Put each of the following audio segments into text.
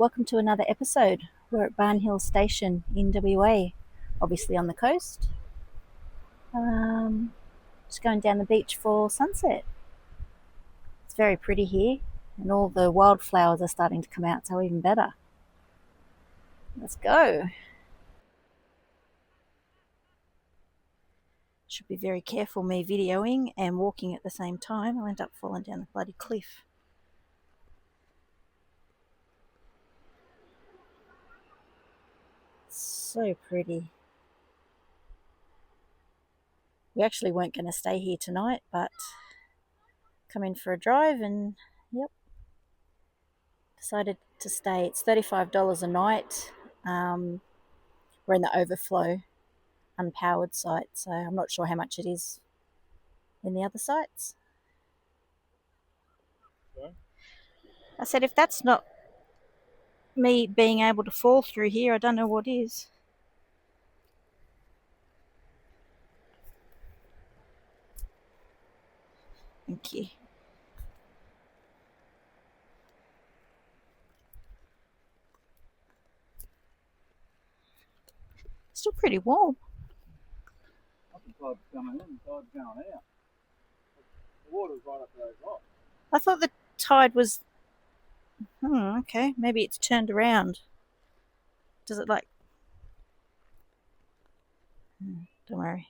Welcome to another episode. We're at Barnhill Station in WA, obviously on the coast. Just going down the beach for sunset. It's very pretty here, and all the wildflowers are starting to come out, so even better. Let's go. Should be very careful me videoing and walking at the same time. I'll end up falling down the bloody cliff. So pretty. We actually weren't going to stay here tonight, but come in for a drive and decided to stay. It's $35 a night. We're in the overflow unpowered site, so I'm not sure how much it is in the other sites. Sorry? I said if that's not me being able to fall through here, I don't know what is. Thank you. Still pretty warm. I think the tide's coming in, the tide's going out. The water's right up those rocks. I thought the tide was... okay, maybe it's turned around. Does it like... don't worry.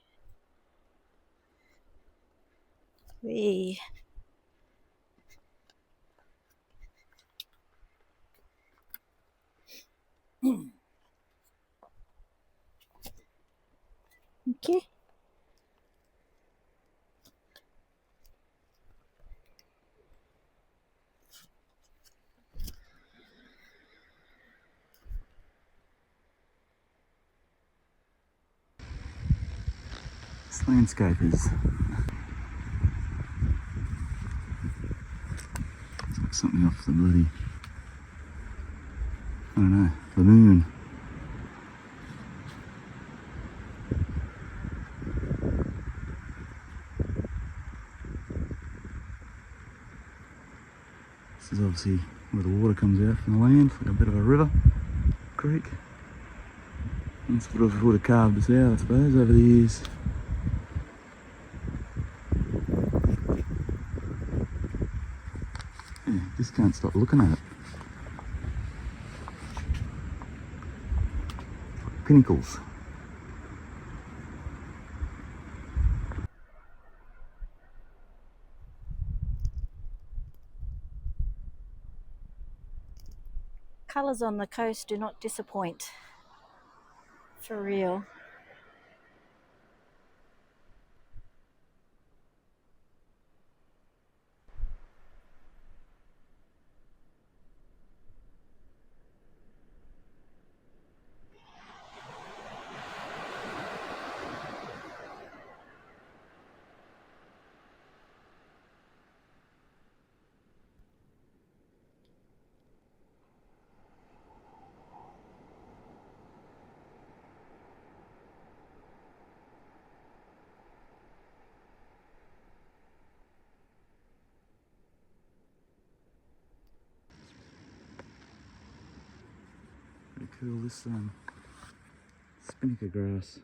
Whee. Okay. This landscape is like something off the bloody, I don't know, the moon. This is obviously where the water comes out from the land, like a bit of a river, creek. And it's would have carved us out, I suppose, over the years. Yeah, just can't stop looking at it. Pinnacles. Colours on the coast do not disappoint. For real. Pretty cool, this spinnaker grass.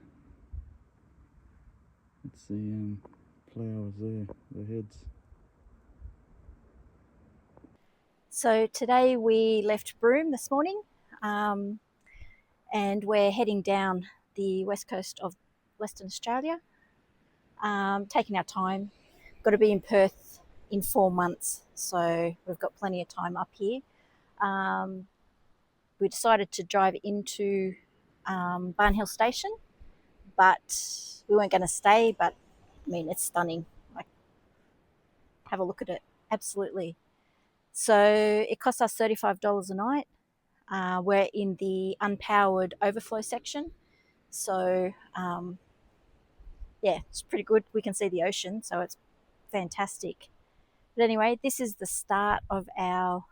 It's the flowers there, the heads. So today we left Broome this morning, and we're heading down the west coast of Western Australia, taking our time. Got to be in Perth in 4 months, so we've got plenty of time up here. We decided to drive into Barnhill Station, but we weren't going to stay, but I mean, it's stunning. Like, have a look at it. Absolutely. So it cost us $35 a night. We're in the unpowered overflow section. So, yeah, it's pretty good. We can see the ocean, so it's fantastic. But anyway, this is the start of our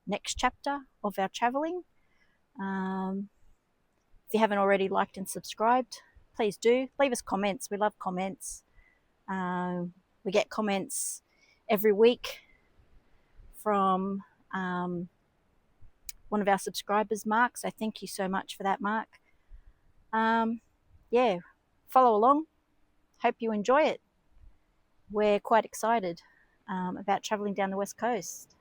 next chapter of our traveling. If you haven't already liked and subscribed, please do. Leave us comments. We love comments. We get comments every week from one of our subscribers, Mark. So thank you so much for that, Mark. Yeah, follow along. Hope you enjoy it. We're quite excited about travelling down the west coast.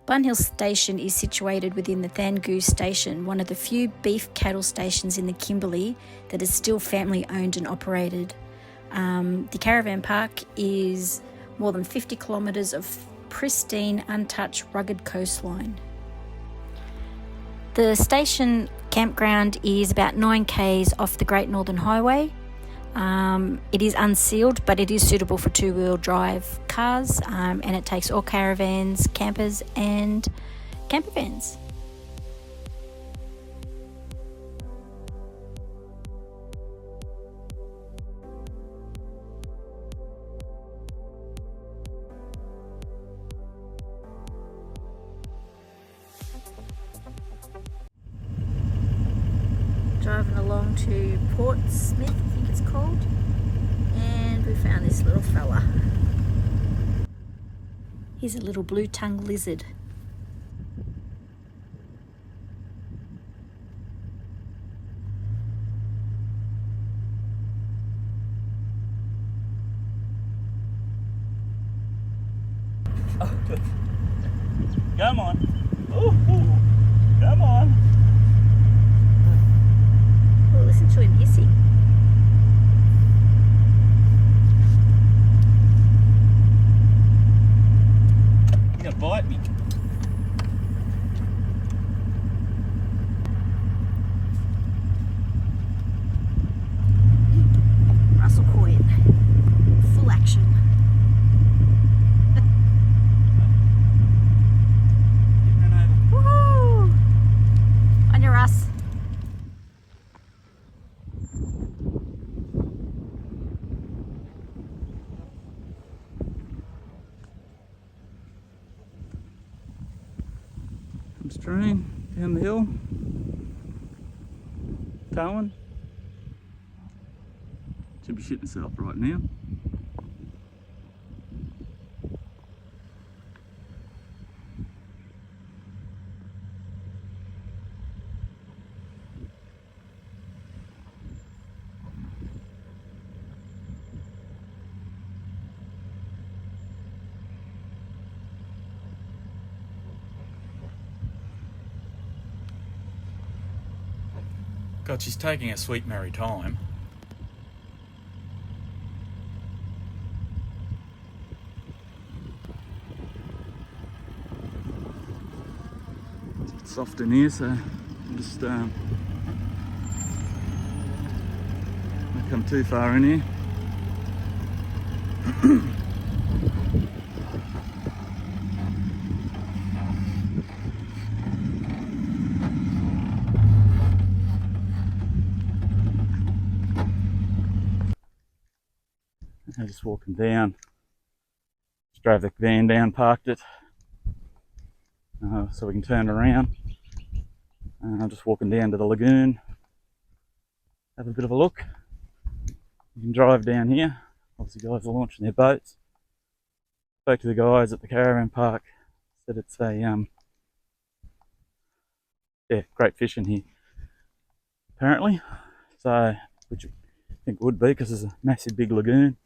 Barnhill Station is situated within the Ningaloo Station, one of the few beef cattle stations in the Kimberley that is still family owned and operated. The caravan park is more than 50 kilometres of pristine, untouched, rugged coastline. The station campground is about 9 k's off the Great Northern Highway. It is unsealed, but it is suitable for two-wheel drive cars, and it takes all caravans, campers and camper vans. Driving along to Portsmouth, I think it's called, and we found this little fella. He's a little blue-tongued lizard. Come on. Ooh, come on. Oh, listen to him hissing. You're gonna bite me. Russell Coit, full action. Woohoo! On your Russ. I'm straying down the hill. Towing. Should be shitting itself right now. God, she's taking a sweet merry time. It's soft in here, so I'm just not come too far in here. I'm just walking down. Just drove the van down, parked it, so we can turn around. I'm just walking down to the lagoon, have a bit of a look. You can drive down here. Obviously, guys are launching their boats. Spoke to the guys at the caravan park. Said it's a great fishing here, apparently. So, which I think would be because there's a massive big lagoon.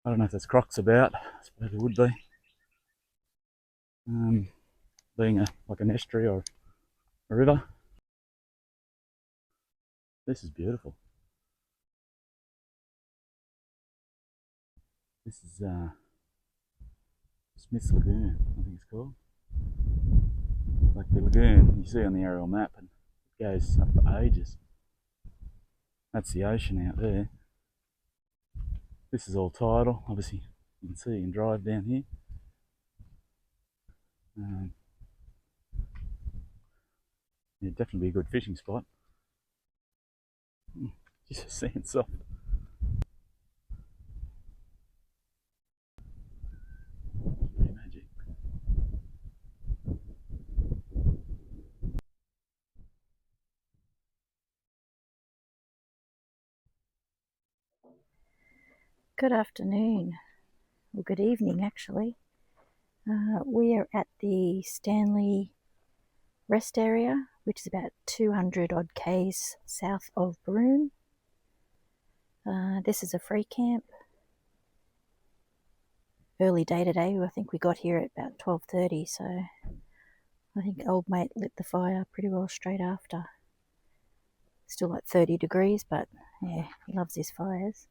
I don't know if there's crocs about. I suppose there would be. Being like an estuary or a river. This is beautiful. This is Smith's Lagoon, I think it's called. Like the lagoon you see on the aerial map, and it goes up for ages. That's the ocean out there. This is all tidal. Obviously, you can see you can drive down here. Yeah, definitely be a good fishing spot. Just sand soft. Pretty magic. Good afternoon, or good evening actually. We are at the Stanley rest area, which is about 200 odd k's south of Broome. This is a free camp. Early day today. I think we got here at about 12:30, so I think old mate lit the fire pretty well straight after. Still like 30 degrees, but yeah, he loves his fires.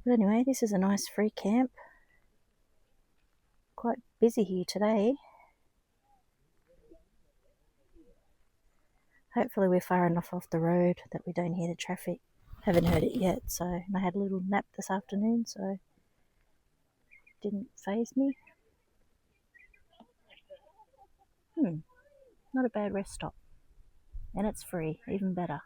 But anyway, this is a nice free camp. Quite busy here today. Hopefully we're far enough off the road that we don't hear the traffic. Haven't heard it yet, so I had a little nap this afternoon, so it didn't faze me. Not a bad rest stop. And it's free, even better.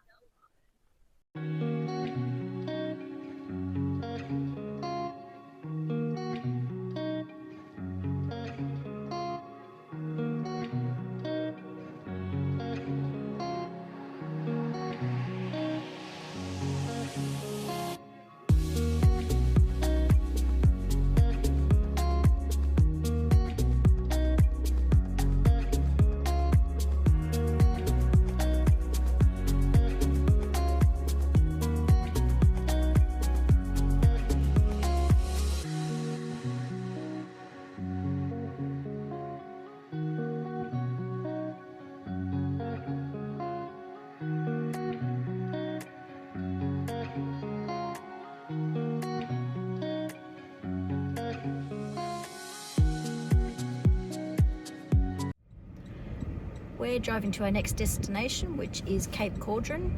We're driving to our next destination, which is Cape Keraudren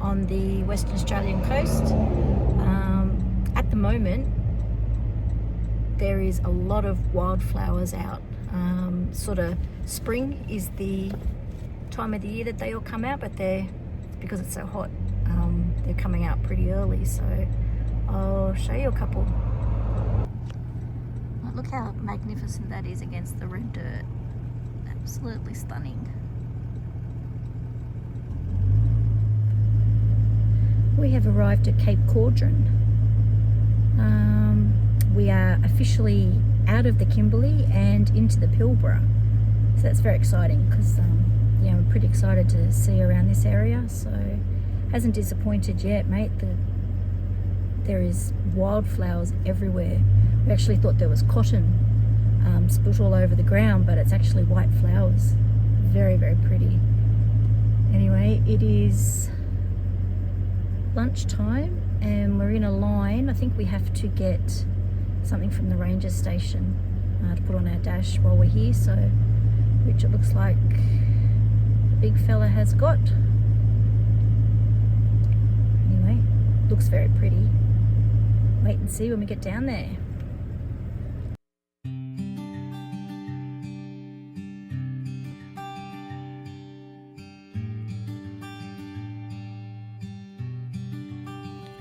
on the Western Australian coast. At the moment, there is a lot of wildflowers out. Sort of spring is the time of the year that they all come out, but because it's so hot, they're coming out pretty early. So I'll show you a couple. Look how magnificent that is against the red dirt. Absolutely stunning. We have arrived at Cape Keraudren. We are officially out of the Kimberley and into the Pilbara, so that's very exciting because yeah, I'm pretty excited to see around this area. So hasn't disappointed yet, mate. There is wildflowers everywhere. We actually thought there was cotton split all over the ground, but it's actually white flowers. Very, very pretty. Anyway, it is lunchtime and we're in a line. I think we have to get something from the ranger station to put on our dash while we're here, so which it looks like the big fella has got. Anyway, looks very pretty. Wait and see when we get down there.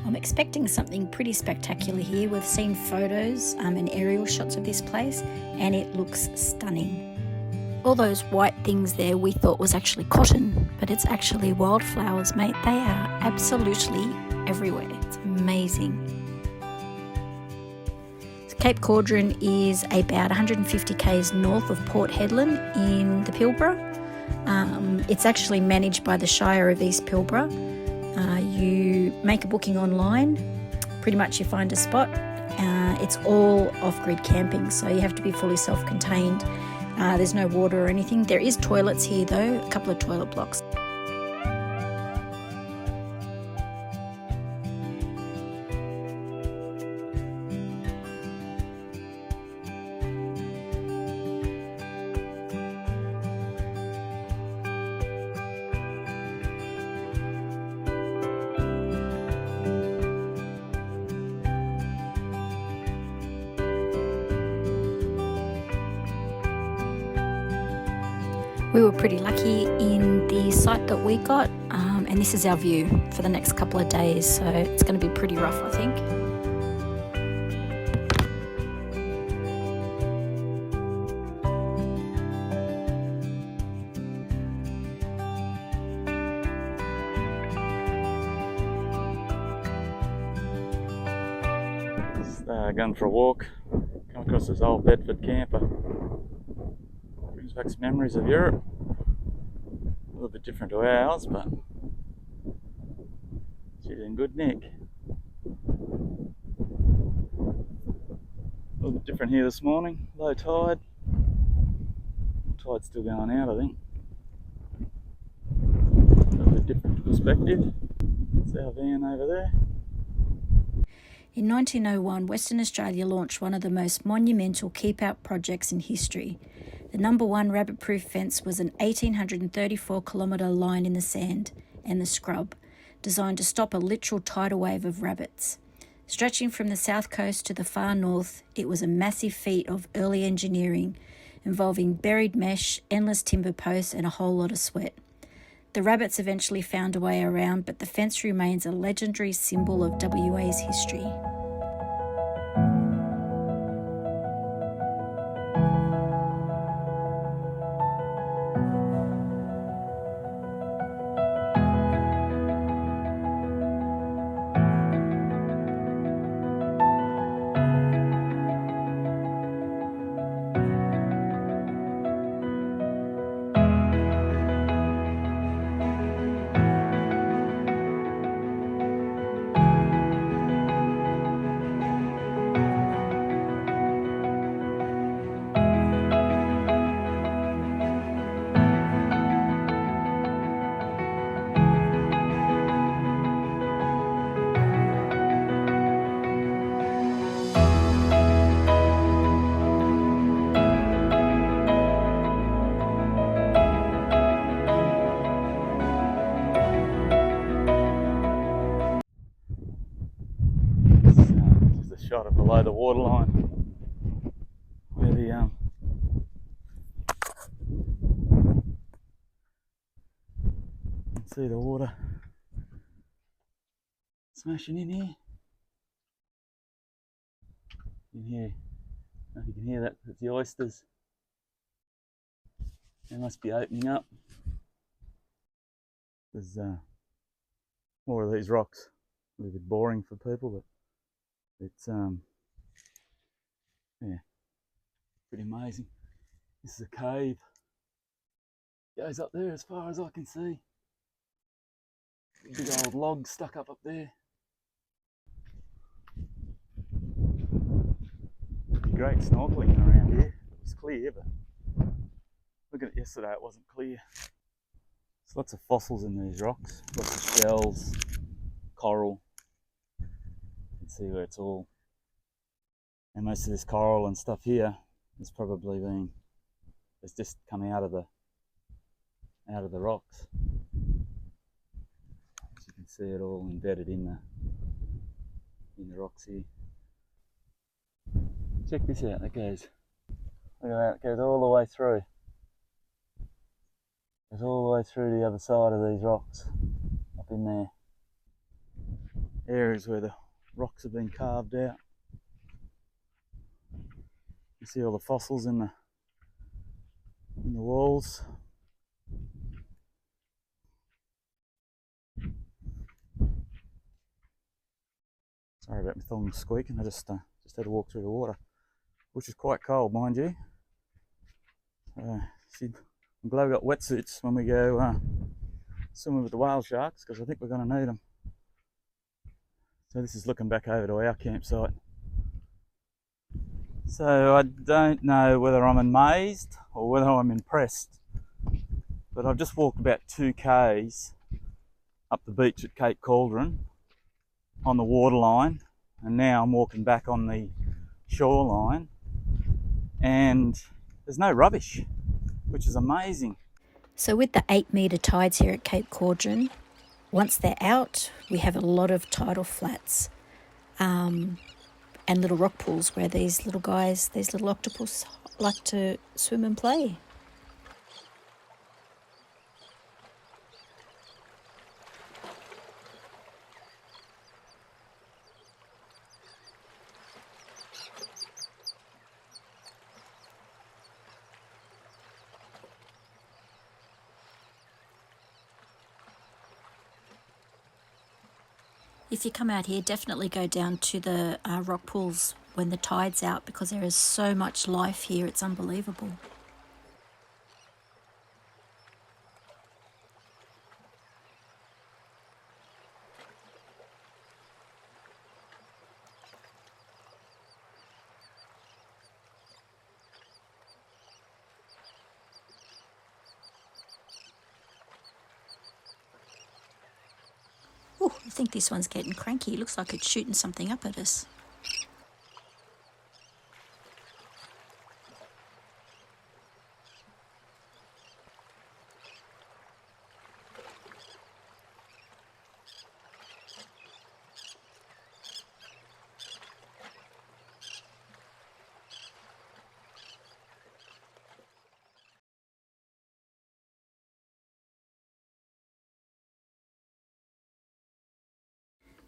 I'm expecting something pretty spectacular here. We've seen photos and aerial shots of this place and it looks stunning. All those white things there we thought was actually cotton, but it's actually wildflowers, mate. They are absolutely everywhere. It's amazing. So Cape Keraudren is about 150 k's north of Port Hedland in the Pilbara. It's actually managed by the Shire of East Pilbara. You make a booking online, pretty much you find a spot. It's all off-grid camping, so you have to be fully self-contained. There's no water or anything. There is toilets here though, a couple of toilet blocks. We were pretty lucky in the site that we got, and this is our view for the next couple of days, so it's going to be pretty rough, I think. Going for a walk, Come across this old Bedford camper. Brings back some memories of Europe. A little bit different to ours, but she's in good nick. A little bit different here this morning. Low tide. Tide's still going out, I think. A little bit different perspective. It's our van over there. In 1901, Western Australia launched one of the most monumental keep-out projects in history. The number one rabbit-proof fence was an 1,834-kilometre line in the sand and the scrub, designed to stop a literal tidal wave of rabbits. Stretching from the south coast to the far north, it was a massive feat of early engineering, involving buried mesh, endless timber posts and a whole lot of sweat. The rabbits eventually found a way around, but the fence remains a legendary symbol of WA's history. Just a shot of below the waterline, where the you can see the water smashing in here. You can hear, I don't know if you can hear that, it's the oysters. They must be opening up. There's more of these rocks. A little bit boring for people, but it's yeah, pretty amazing. This is a cave. Goes up there as far as I can see. Big old log stuck up there. Great snorkeling around here. It's clear, but looking at it yesterday, it wasn't clear. There's lots of fossils in these rocks, lots of shells, coral. You can see where it's all. And most of this coral and stuff here is probably been, it's just coming out of the rocks. As you can see it all embedded in the rocks here. Check this out, that goes, look at that, it goes all the way through. Goes all the way through the other side of these rocks, up in there. Areas where the rocks have been carved out. You see all the fossils in the walls. Sorry about my thumb squeaking, I just had to walk through the water, which is quite cold, mind you. See, I'm glad we got wetsuits when we go swimming with the whale sharks, because I think we're going to need them. So this is looking back over to our campsite. So I don't know whether I'm amazed or whether I'm impressed, but I've just walked about 2 k's up the beach at Cape Keraudren on the waterline, and now I'm walking back on the shoreline, and there's no rubbish, which is amazing. So with the 8-metre tides here at Cape Keraudren, once they're out, we have a lot of tidal flats and little rock pools where these little guys, these little octopus, like to swim and play. If you come out here, definitely go down to the rock pools when the tide's out, because there is so much life here, it's unbelievable. Oh, I think this one's getting cranky. It looks like it's shooting something up at us.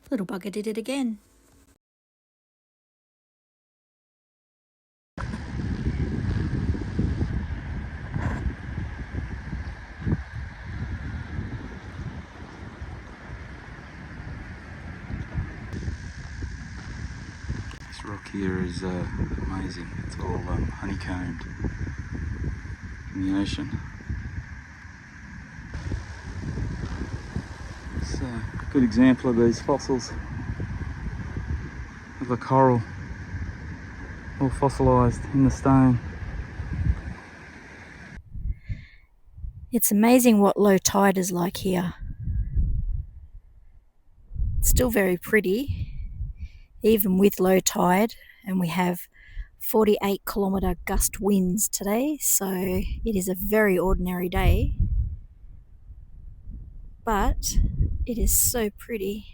Little bugger did it again. This rock here is amazing. It's all honeycombed in the ocean. It's a good example of these fossils of the coral, all fossilised in the stone. It's amazing what low tide is like here. It's still very pretty, even with low tide, and we have 48-kilometre gust winds today, so it is a very ordinary day, but it is so pretty.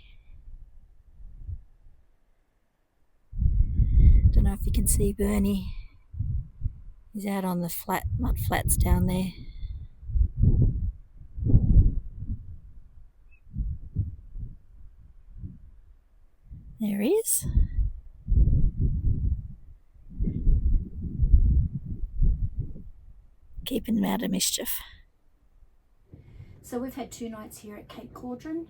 Don't know if you can see Bernie. He's out on the mud flats down there. There he is. Keeping them out of mischief. So we've had 2 nights here at Cape Keraudren.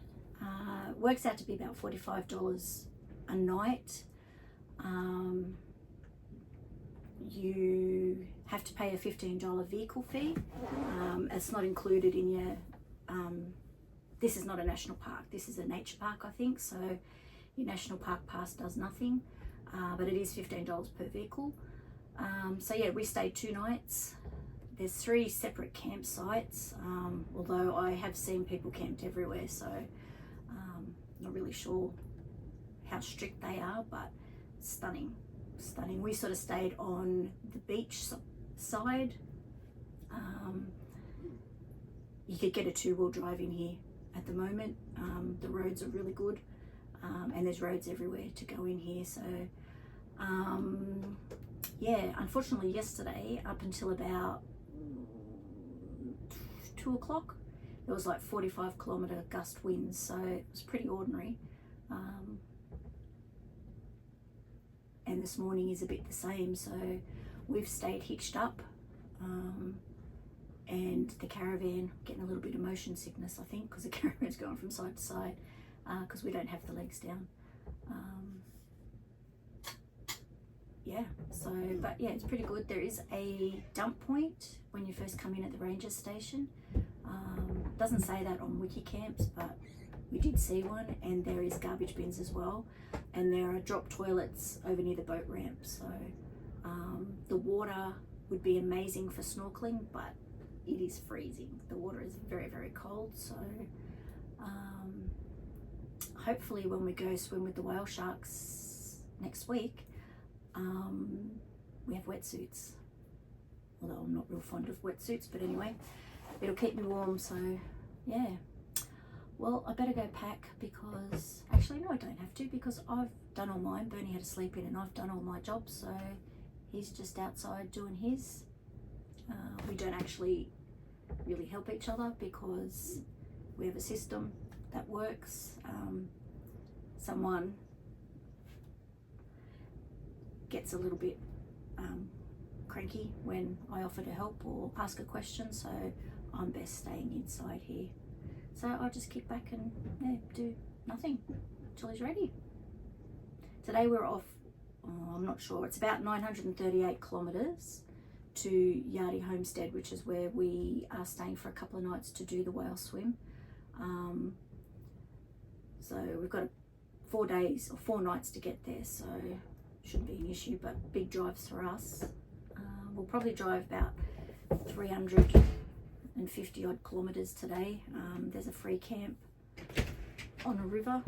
Works out to be about $45 a night. You have to pay a $15 vehicle fee. It's not included in your... this is not a national park. This is a nature park, I think. So your national park pass does nothing. But it is $15 per vehicle. So yeah, we stayed 2 nights. There's 3 separate campsites, although I have seen people camped everywhere, so not really sure how strict they are, but stunning. We sort of stayed on the beach side. You could get a 2-wheel drive in here at the moment. The roads are really good, and there's roads everywhere to go in here. So yeah, unfortunately yesterday, up until about 2 o'clock, there was like 45-kilometre gust winds, so it was pretty ordinary. And this morning is a bit the same, so we've stayed hitched up, and the caravan, getting a little bit of motion sickness, I think, because the caravan's going from side to side, because we don't have the legs down. Yeah, so, but yeah, it's pretty good. There is a dump point when you first come in at the ranger station. Doesn't say that on Wikicamps, but we did see one, and there is garbage bins as well, and there are drop toilets over near the boat ramp. So the water would be amazing for snorkeling, but it is freezing. The water is very, very cold. So hopefully when we go swim with the whale sharks next week, we have wetsuits, although I'm not real fond of wetsuits, but anyway, it'll keep me warm. So yeah, well, I better go pack, because actually no, I don't have to, because I've done all mine. Bernie had to sleep in and I've done all my jobs, so he's just outside doing his. We don't actually really help each other because we have a system that works. Someone gets a little bit cranky when I offer to help or ask a question, so I'm best staying inside here. So I'll just kick back and yeah, do nothing. till he's ready. Today we're off, I'm not sure, it's about 938 kilometres to Yardie Homestead, which is where we are staying for a couple of nights to do the whale swim. So we've got 4 days or 4 nights to get there, so shouldn't be an issue, but big drives for us. We'll probably drive about 350 odd kilometres today. There's a free camp on a river.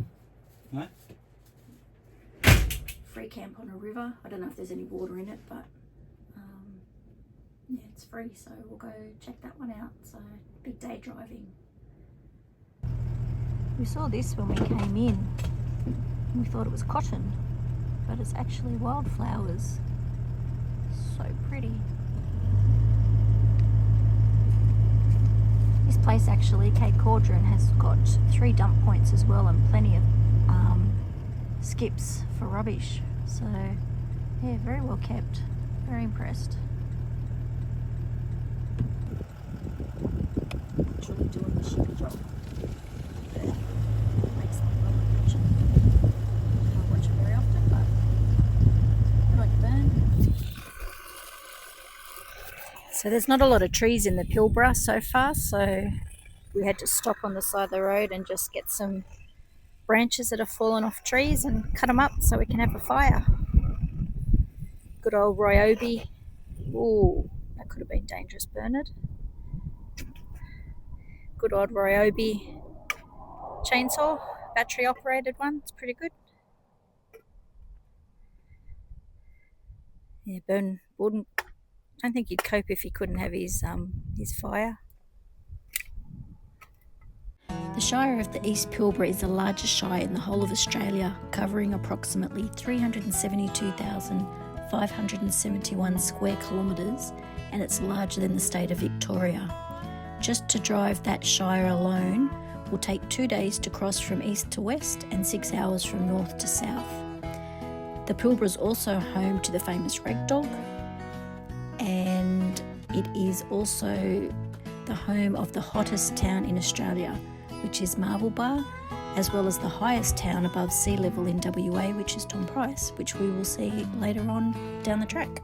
No? Free camp on a river. I don't know if there's any water in it, but yeah, it's free, so we'll go check that one out. So big day driving. We saw this when we came in. We thought it was cotton, but it's actually wildflowers. So pretty. This place actually, Cape Keraudren, has got 3 dump points as well and plenty of skips for rubbish. So yeah, very well kept. Very impressed. Actually doing the shippy job. There. Makes them well watch it. I don't watch it very often, but I like burn. So there's not a lot of trees in the Pilbara so far, so we had to stop on the side of the road and just get some branches that have fallen off trees and cut them up so we can have a fire. Good old ryobi. Ooh, that could have been dangerous, Bernard. Good old ryobi chainsaw, battery operated one. It's pretty good. Yeah, Bern wouldn't. I don't think he'd cope if he couldn't have his fire. The Shire of the East Pilbara is the largest shire in the whole of Australia, covering approximately 372,571 square kilometres, and it's larger than the state of Victoria. Just to drive that shire alone will take 2 days to cross from east to west and 6 hours from north to south. The Pilbara is also home to the famous ragdog, and it is also the home of the hottest town in Australia, which is Marble Bar, as well as the highest town above sea level in WA, which is Tom Price, which we will see later on down the track.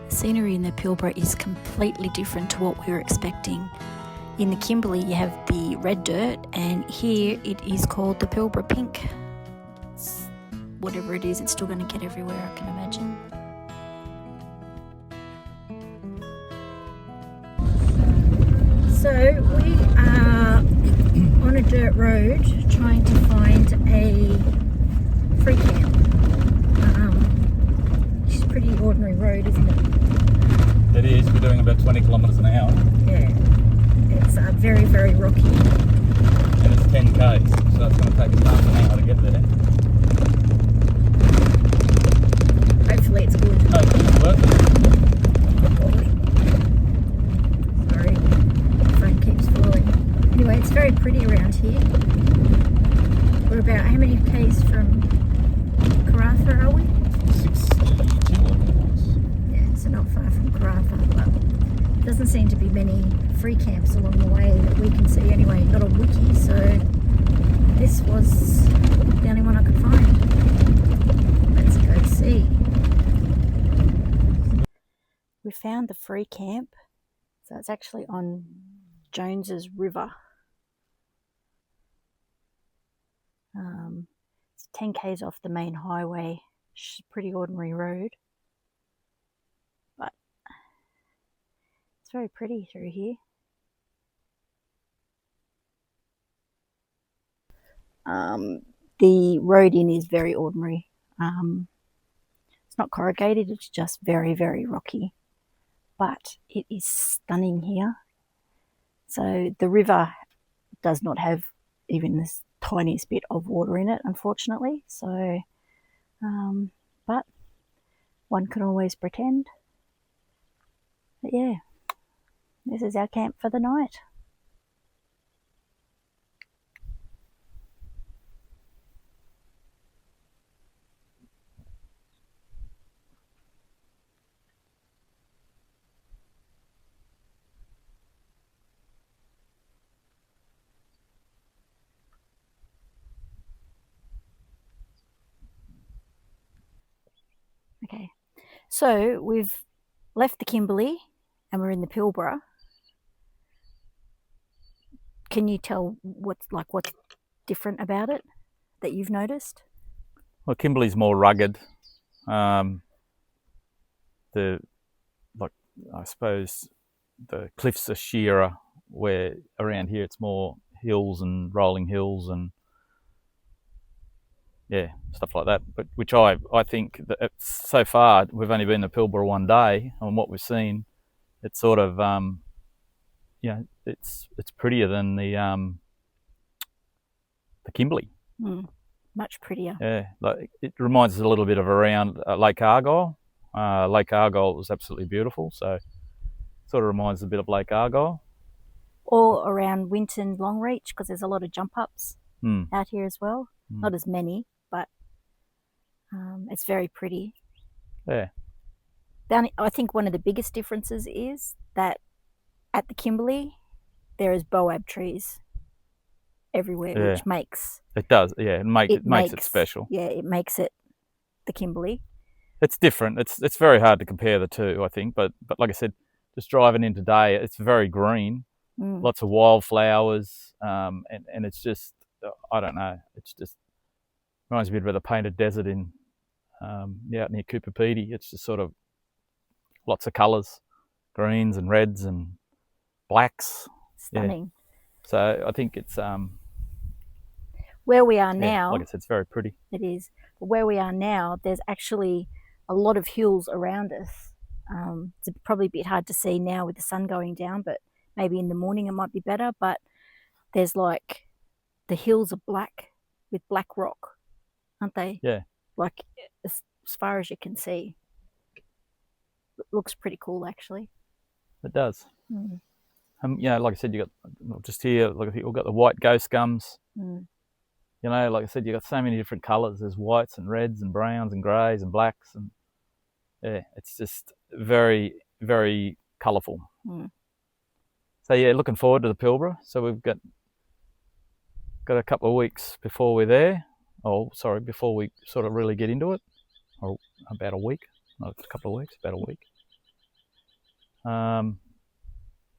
The scenery in the Pilbara is completely different to what we were expecting. In the Kimberley you have the red dirt, and here it is called the Pilbara pink. Whatever it is, it's still going to get everywhere, I can imagine. So we are on a dirt road trying to find a free camp. It's a pretty ordinary road, isn't it? It is. We're doing about 20 kilometres an hour. Yeah. It's very, very rocky. And it's 10 k's, so it's going to take us half an hour to get there. Hopefully it's good. Hopefully it's worth it. Sorry, the phone keeps falling. Anyway, it's very pretty around here. We're about, how many k's from Karratha are we? 62, I think it was. Yeah, so not far from Karratha, but doesn't seem to be many free camps along the way that we can see anyway, not on Wiki, so this was the only one I could find. Let's go see. We found the free camp, so it's actually on Jones's River. It's 10 k's off the main highway. It's a pretty ordinary road, but it's very pretty through here. The road in is very ordinary. It's not corrugated, it's just very, very rocky. But it is stunning here. So the river does not have even this tiniest bit of water in it, unfortunately. So, but one can always pretend. But yeah, this is our camp for the night. Okay. So we've left the Kimberley and we're in the Pilbara. Can you tell what's different about it that you've noticed? Well, Kimberley's more rugged. I suppose the cliffs are sheerer, where around here it's more hills and rolling hills and stuff like that. But which I think that it's, so far we've only been in the Pilbara one day, and what we've seen, it's sort of it's prettier than the Kimberley. Much prettier. Yeah, like it reminds us a little bit of around Lake Argyle. Lake Argyle was absolutely beautiful, so it sort of reminds a bit of Lake Argyle. Or around Winton Longreach, because there's a lot of jump ups out here as well. Not as many, but it's very pretty. Yeah. I think one of the biggest differences is that at the Kimberley, there is boab trees everywhere, which makes it does. Yeah, it makes it special. Yeah, it makes it the Kimberley. It's different. It's very hard to compare the two, I think. But like I said, just driving in today, it's very green, lots of wildflowers, and it's just I don't know. It's just reminds me a bit of the painted desert in out near Cooper Pedy. It's just sort of lots of colours, greens and reds and blacks. Stunning. Yeah. So I think it's where we are now. Like I said, it's very pretty. It is. But where we are now, there's actually a lot of hills around us. It's probably a bit hard to see now with the sun going down, but maybe in the morning it might be better. But there's like the hills are black with black rock, aren't they? Yeah. Like as far as you can see. It looks pretty cool, actually. It does. Like I said, you got just here. Like you've got the white ghost gums. You know, like I said, you got so many different colours. There's whites and reds and browns and greys and blacks, and it's just very, very colourful. So looking forward to the Pilbara. So we've got a couple of weeks before we're there. Before we sort of really get into it, or about a week, not a couple of weeks, about a week.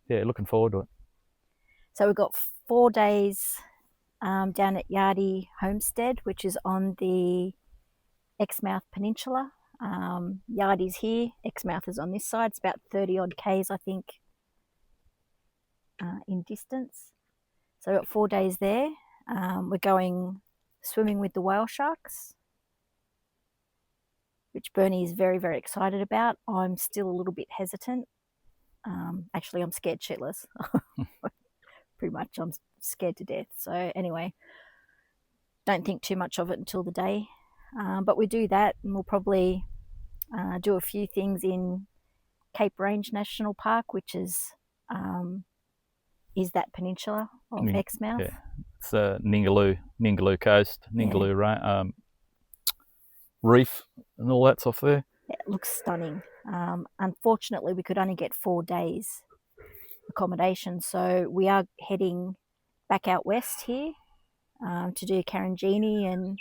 Looking forward to it. So we've got 4 days down at Yardie Homestead, which is on the Exmouth Peninsula. Yardie's here, Exmouth is on this side. It's about 30 odd k's, I think, in distance. So we've got 4 days there. We're going swimming with the whale sharks, which Bernie is very, very excited about. I'm still a little bit hesitant. Actually, I'm scared shitless. Pretty much, I'm scared to death. So anyway, don't think too much of it until the day. But we do that, and we'll probably do a few things in Cape Range National Park, which is that peninsula of Exmouth. Yeah, it's Ningaloo Coast, Ningaloo Reef, and all that's off there. Yeah, it looks stunning. Unfortunately, we could only get 4 days accommodation, so we are heading back out west here to do Karangini and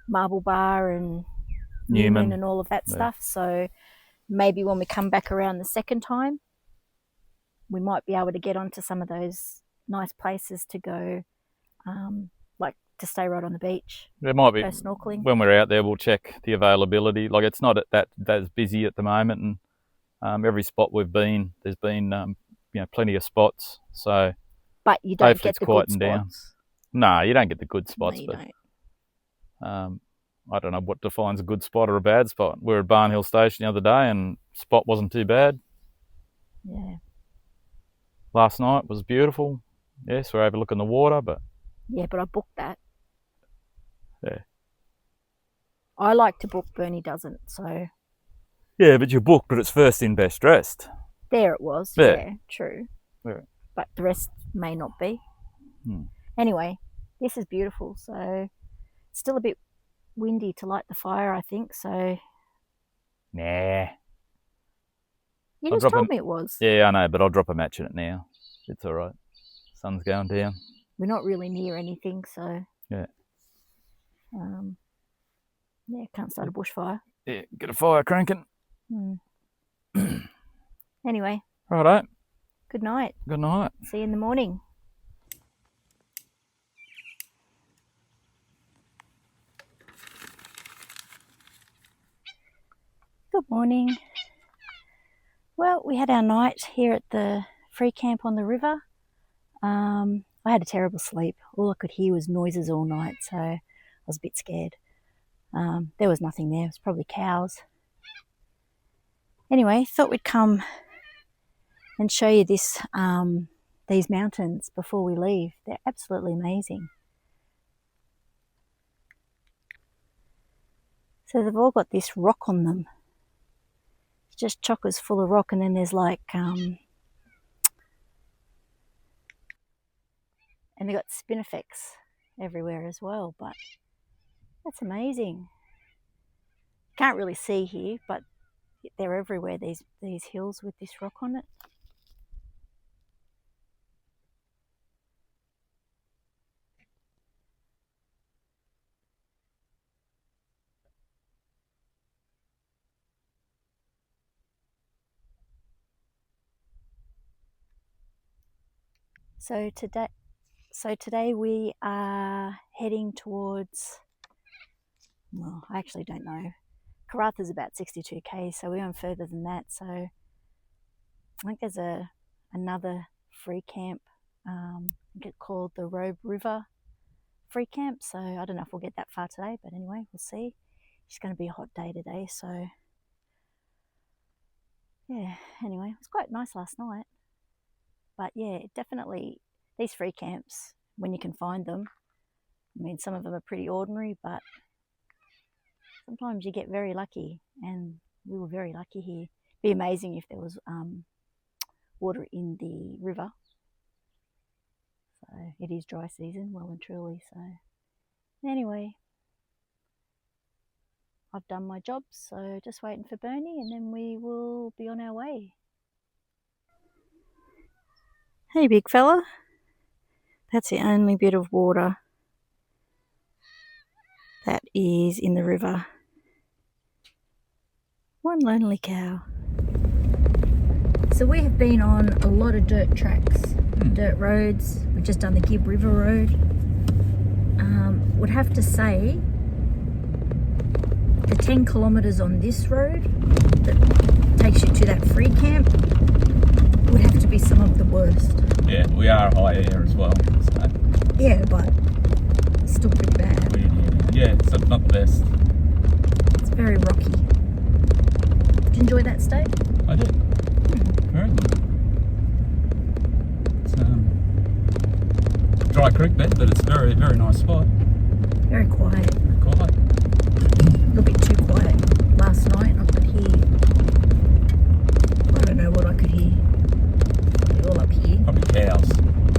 Marble Bar and Newman and all of that stuff. So maybe when we come back around the second time, we might be able to get onto some of those nice places to go, like to stay right on the beach. There might be, go snorkeling. When we're out there, we'll check the availability. Like it's not that as busy at the moment, and every spot we've been, there's been plenty of spots. So, but you don't get the good spots. Down. No, you don't get the good spots. No, you don't. I don't know what defines a good spot or a bad spot. We were at Barnhill Station the other day, and spot wasn't too bad. Yeah. Last night was beautiful. Yes, we're overlooking the water, but I booked that. Yeah. I like to book, Bernie doesn't, so. Yeah, but you booked, but it's first in, best dressed. There it was. Yeah, true. Yeah. But the rest may not be. Anyway, this is beautiful. So, still a bit windy to light the fire, I think. So. Nah. You just told me it was. Yeah, I know, but I'll drop a match in it now. It's all right. Sun's going down. We're not really near anything, so. Yeah. Yeah, can't start a bushfire. Yeah, get a fire cranking. Anyway. Righto. Good night. Good night. See you in the morning. Good morning. Well, we had our night here at the free camp on the river. I had a terrible sleep. All I could hear was noises all night, so I was a bit scared. There was nothing there. It was probably cows. Anyway, thought we'd come and show you this, these mountains before we leave. They're absolutely amazing. So they've all got this rock on them. It's just chockers full of rock, and then there's like, and they've got spinifex everywhere as well, but that's amazing. Can't really see here, but they're everywhere, these hills with this rock on it. So today we are heading towards, well, I actually don't know. Karatha's about 62 km, so we're going further than that. So I think there's another free camp, called the Robe River free camp. So I don't know if we'll get that far today, but anyway, we'll see. It's going to be a hot day today, so yeah. Anyway, it was quite nice last night. But yeah, definitely these free camps, when you can find them, I mean, some of them are pretty ordinary, but sometimes you get very lucky, and we were very lucky here. It'd be amazing if there was water in the river. So it is dry season, well and truly. So anyway, I've done my job, so just waiting for Bernie, and then we will be on our way. Hey, big fella. That's the only bit of water that is in the river. One lonely cow. So we have been on a lot of dirt tracks, dirt roads. We've just done the Gibb River Road. Would have to say the 10 kilometres on this road that takes you to that free camp would have to be some of the worst. Yeah, we are high air as well. So. Yeah, but it's still pretty bad. Yeah, it's not the best. It's very rocky. Did you enjoy that stay? I did. Very good. It's dry creek bed, but it's very, very nice spot. Very quiet. Quiet. A little bit too quiet. Last night I could hear, I don't know what I could hear. Probably all up here. Probably cows.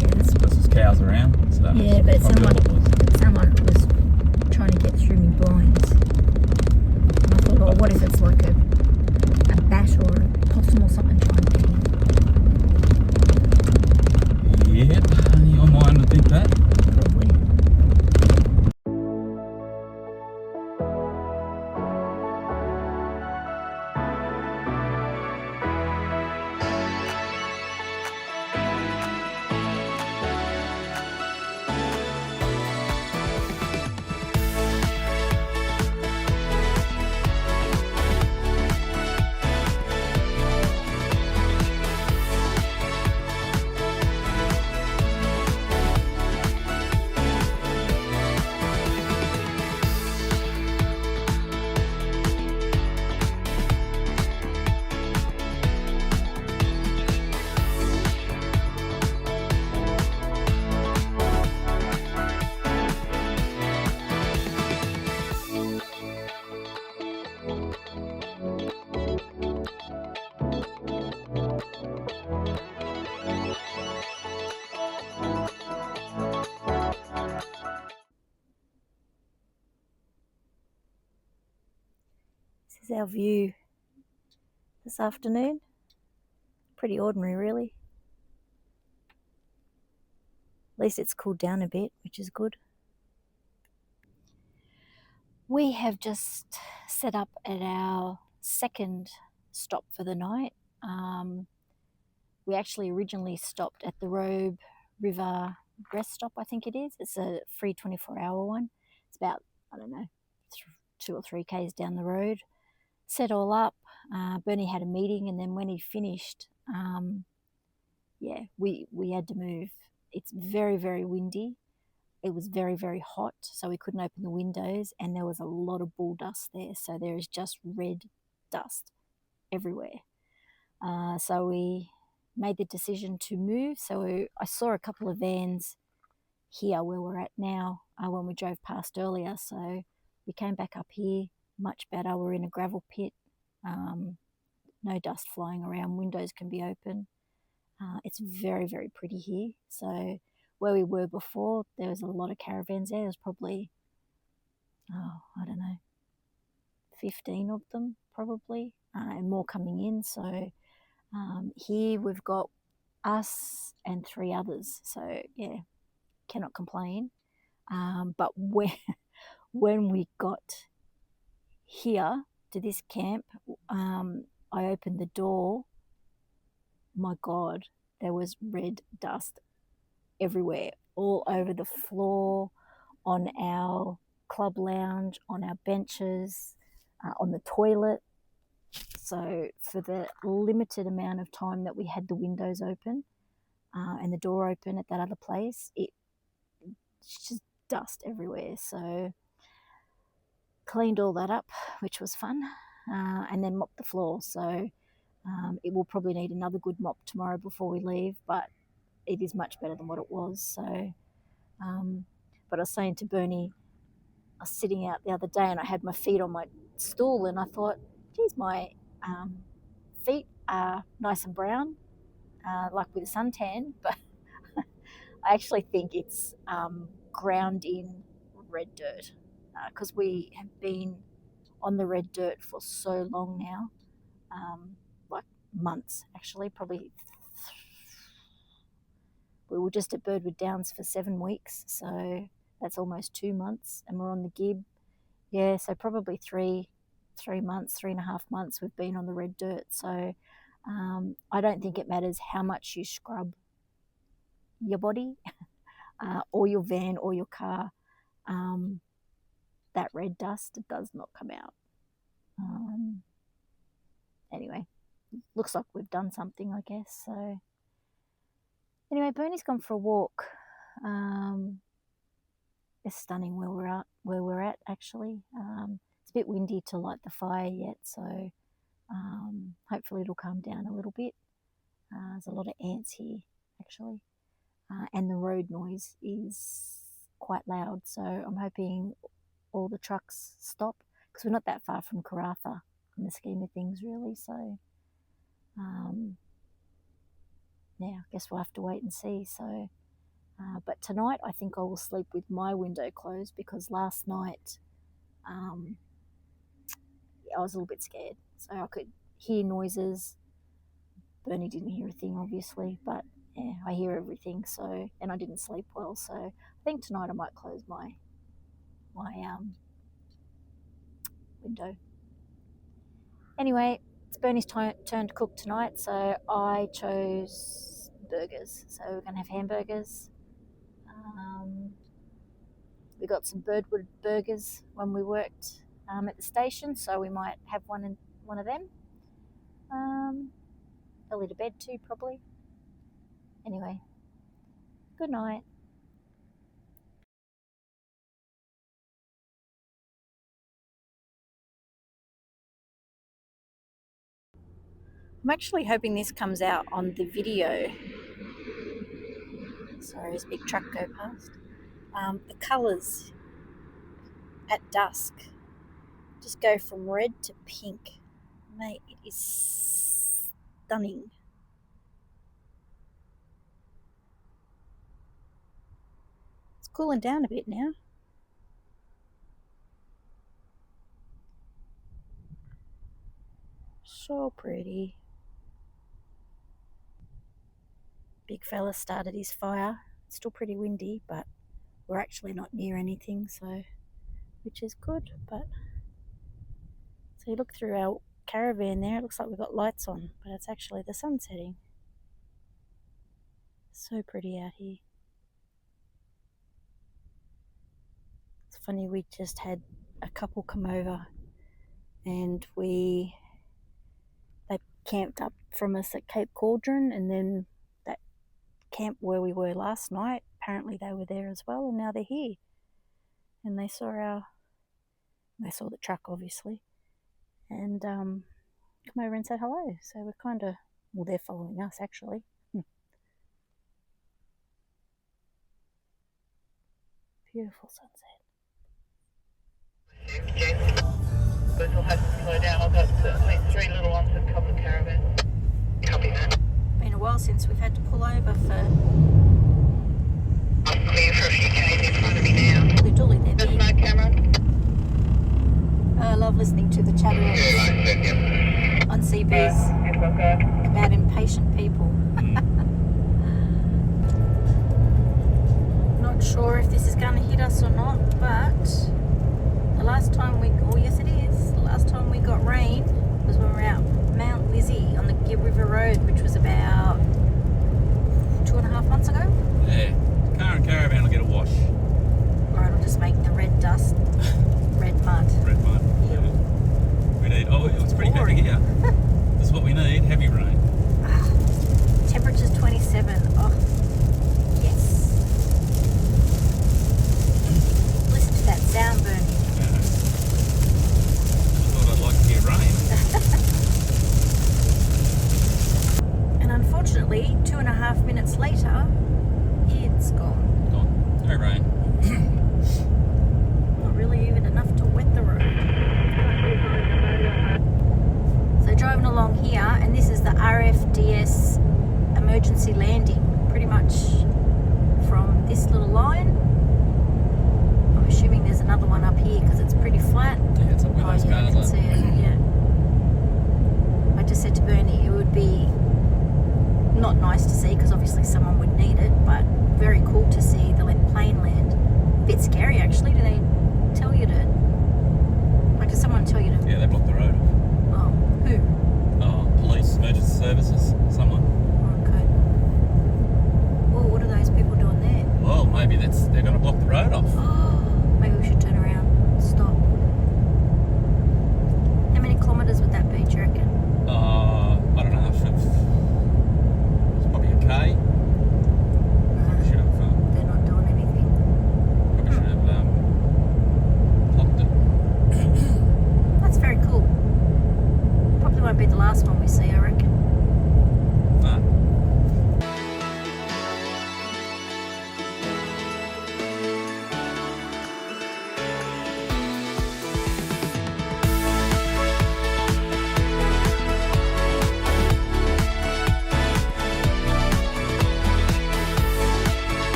Yeah, that's because there's cows around. So yeah, but it sounded like it was trying to get through me blinds. And I thought, oh, what if it's like a bat or a possum or something trying to get in? Yep, your mind would think that. Probably. This is our view this afternoon. Pretty ordinary, really. At least it's cooled down a bit, which is good. We have just set up at our second stop for the night. We actually originally stopped at the Robe River rest stop, I think it is. It's a free 24-hour one. It's about, I don't know, 2 or 3 k's down the road. Set all up. Bernie had a meeting, and then when he finished, we had to move. It's very, very windy. It was very, very hot, so we couldn't open the windows, and there was a lot of bull dust there. So there is just red dust everywhere. So we made the decision to move. So I saw a couple of vans here where we're at now when we drove past earlier. So we came back up here, much better. We're in a gravel pit, no dust flying around, windows can be open. It's very, very pretty here. So where we were before, there was a lot of caravans there. There was probably, I don't know, 15 of them probably, and more coming in. So here we've got us and 3 others. So yeah, cannot complain. But when we got here to this camp, I opened the door. My God, there was red dust everywhere, all over the floor, on our club lounge, on our benches, on the toilet. So for the limited amount of time that we had the windows open and the door open at that other place, it's just dust everywhere. So cleaned all that up, which was fun, and then mopped the floor. So it will probably need another good mop tomorrow before we leave, but it is much better than what it was. So, but I was saying to Bernie, I was sitting out the other day and I had my feet on my stool, and I thought, geez, my feet are nice and brown, like with a suntan, but I actually think it's ground in red dirt because we have been on the red dirt for so long now, like months actually, probably. We were just at Birdwood Downs for 7 weeks, so that's almost 2 months, and we're on the Gib. Yeah, so probably 3 months, 3.5 months we've been on the red dirt. So I don't think it matters how much you scrub your body or your van or your car. That red dust does not come out. Anyway, looks like we've done something, I guess. So anyway, Bernie's gone for a walk. It's stunning where we're at actually. It's a bit windy to light the fire yet, so hopefully it'll calm down a little bit. There's a lot of ants here actually, and the road noise is quite loud, so I'm hoping all the trucks stop because we're not that far from Karratha in the scheme of things really. So yeah, I guess we'll have to wait and see. So but tonight I think I will sleep with my window closed because last night I was a little bit scared. So I could hear noises. Bernie didn't hear a thing, obviously, but yeah, I hear everything. So, and I didn't sleep well. So I think tonight I might close my window. Anyway, it's Bernie's turn to cook tonight. So I chose burgers. So we're going to have hamburgers. We got some Birdwood burgers when we worked at the station, so we might have one of them. Early to bed too, probably. Anyway, good night. I'm actually hoping this comes out on the video. Sorry, there's a big truck go past. The colours at dusk just go from red to pink. Mate, it is stunning. It's cooling down a bit now. So pretty. Big fella started his fire. It's still pretty windy, but we're actually not near anything, so which is good. But so you look through our caravan there, it looks like we've got lights on, but it's actually the sun setting. So pretty out here. It's funny, we just had a couple come over and they camped up from us at Cape Keraudren, and then that camp where we were last night, apparently they were there as well, and now they're here. And they saw the truck obviously, and come over and said hello. So we're kind of, well, they're following us actually. Beautiful sunset. We'll have to slow down. I've got at least 3 little ones that cover the caravan. Copy that. Been a while since we've had to pull over for. I'm clear for a few K's in front of me now. Literally, they're There's big. no camera. I love listening to the chatter on CBs about impatient people. Not sure if this is going to hit us or not, but the last time yes it is, the last time we got rain was when we were out Mount Lizzie on the Gibb River Road, which was about 2.5 months ago. Yeah, car and caravan will get a wash. Or it'll just make the red dust, red mud. Red mud. Yeah. We need, it's pretty heavy here. This is what we need, heavy rain. Temperature's 27. Oh, yes. Listen to that sound, Bernie. Yeah. I thought I'd like to hear rain. And unfortunately, 2.5 minutes later, it's gone. Gone. No rain. Not really even enough to wet the road. So driving along here, and this is the RFDS emergency landing, pretty much from this little line. I'm assuming there's another one up here because it's pretty flat. Yeah, it's up where those I cars can are. see it. Yeah. I just said to Bernie, it would be not nice to see because obviously someone would need it, but very cool to see the plane land. A bit scary actually. Do they tell you to? Like, does someone tell you to? Yeah, they blocked the road off. Oh, who? Oh, police, emergency services, someone. Okay. Oh, what are those people doing there? Well, maybe they're going to block the road off. Oh, maybe we should turn around. Stop. How many kilometres would that be, do you reckon? I don't know. It's probably a K. Probably should have. They're not doing anything. Probably should have blocked it. That's very cool. Probably won't be the last one we see, I reckon. No.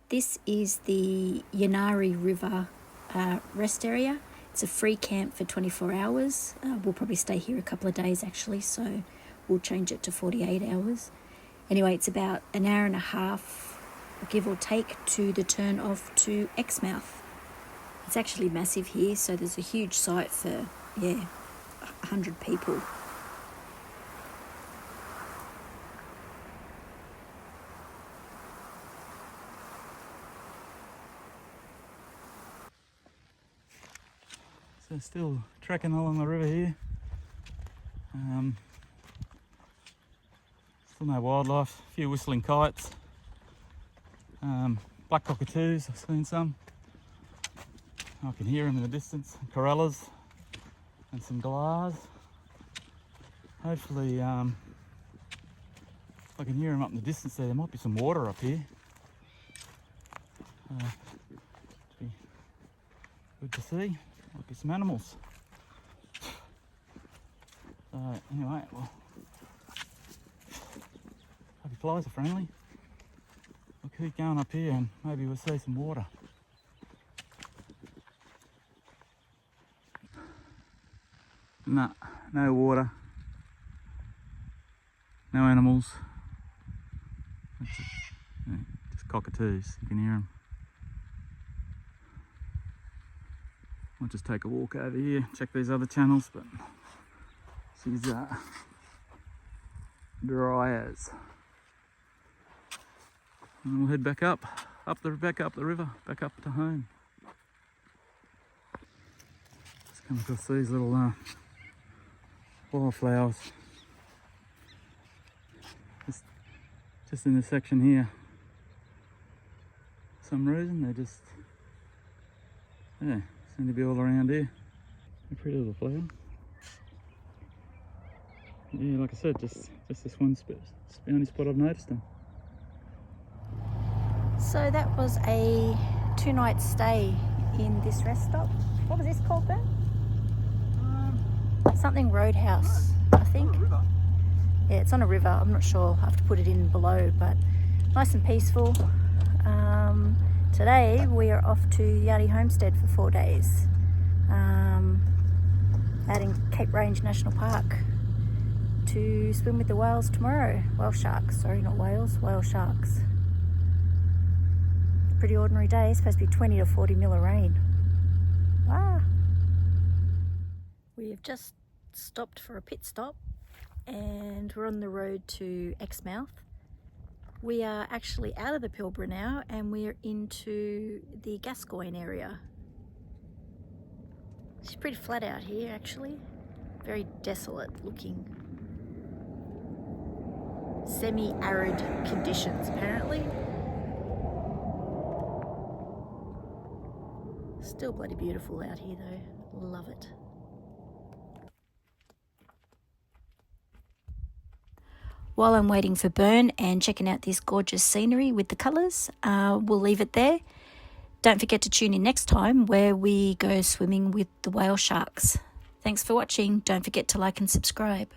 This is the Yanari River rest area. It's a free camp for 24 hours. We'll probably stay here a couple of days actually, so we'll change it to 48 hours. Anyway, it's about an hour and a half, give or take, to the turn off to Exmouth. It's actually massive here, so there's a huge site for, 100 people. So still trekking along the river here. Still no wildlife, a few whistling kites. Black cockatoos, I've seen some. I can hear them in the distance, corellas and some galahs. Hopefully I can hear them up in the distance there. There might be some water up here. Be good to see. Might be some animals. So anyway, well, hope flies are friendly. We'll keep going up here and maybe we'll see some water. No water. No animals. Just cockatoos, you can hear them. I'll just take a walk over here, check these other channels, but she's dry as. And we'll head back up the river, back up to home. Just come across these little wildflowers. Just in this section here. For some reason they just, yeah, seem to be all around here. A pretty little flower. Yeah, like I said, just this one only spot I've noticed them. So that was a 2-night stay in this rest stop. What was this called, Ben? Something Roadhouse, I think. Yeah, it's on a river. I'm not sure. I have to put it in below, but nice and peaceful. Today we are off to Yardie Homestead for 4 days. Out in Cape Range National Park to swim with the whales tomorrow. Whale sharks, sorry, not whales, whale sharks. Pretty ordinary day. It's supposed to be 20 to 40 mil of rain. Wow. We have just stopped for a pit stop and we're on the road to Exmouth. We are actually out of the Pilbara now and we're into the Gascoyne area. It's pretty flat out here actually. Very desolate looking. Semi-arid conditions apparently. Still bloody beautiful out here though. Love it. While I'm waiting for Bern and checking out this gorgeous scenery with the colours, we'll leave it there. Don't forget to tune in next time where we go swimming with the whale sharks. Thanks for watching. Don't forget to like and subscribe.